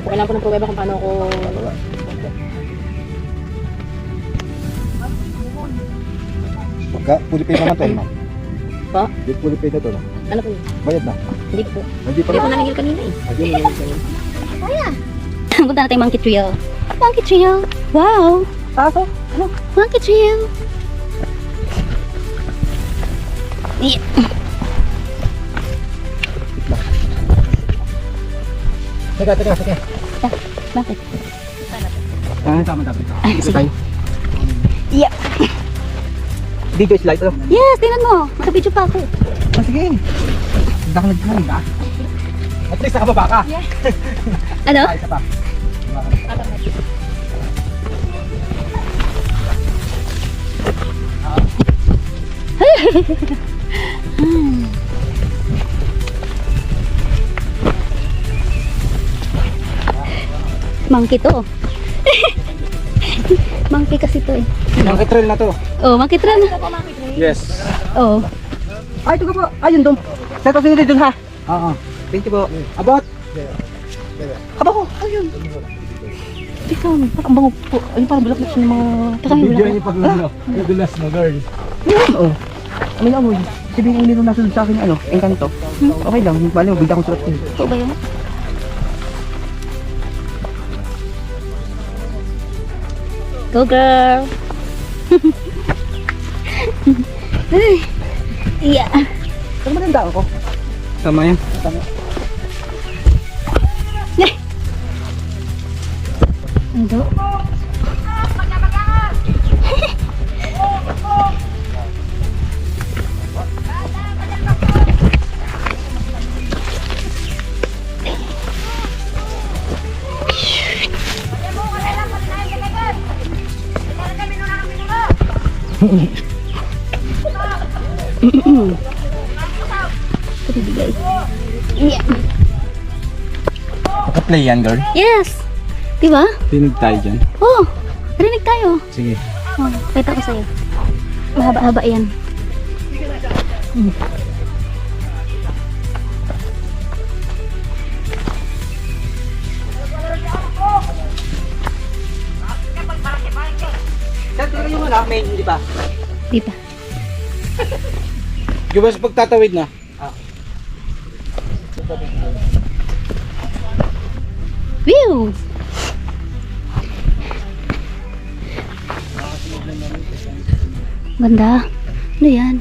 Kailangan ko ng pruweba kung paano ako... Pagka fully paid naman to, ma'am. Pa? Hindi fully paid na to, no? Ano po yun? Bayad na. Hindi po. Hindi pa Hindi po na. naningil kanina eh. Ayun, ayun, ayun. Punta natin Monkey Trail. Monkey Trail. Wow. Taso? Ano? Monkey Trail. Yeah. Teka. Bakit? Tama dapat. Sige. Yeah. Video slide to. Yes, tingnan mo. Nakabidyo pa ako. Sige. Dakalag ka. At least nakababa ka. Yeah. Ano? Isa pa. Monkey to. Monkey kasi to eh. Monkey trail na to. Oh, monkey trail. Yes. Oh. Ay, ito ka po. Ayun doon. Set off dun ha. Oo. Thank you po. About. Aba ko. Ayun. Ikaw, parang bango po. Ayun, parang bulak ng mga... Teka, yung bulak. pag nagulas mo, girl. Oo. Amin ako. Sabihin ko nito nasunod sa akin ano, engkanto. Okay lang. Bali mo, bigla kong sulat ko. Ito ba yun? Go girl! Yeah. Ano maganda ako? Tama yan. Tama. Ando. Bibigay. Yeah. Naka-play yan, girl. Yes! Diba? Tinig tayo dyan. Oh! Rinig tayo. Sige. Oh, kita ko sa'yo. Mahaba-haba yan. Saan talaga yung wala? Main, di ba? Di ba? Yung ba sa pagtatawid na? View! Ganda. Ano yan?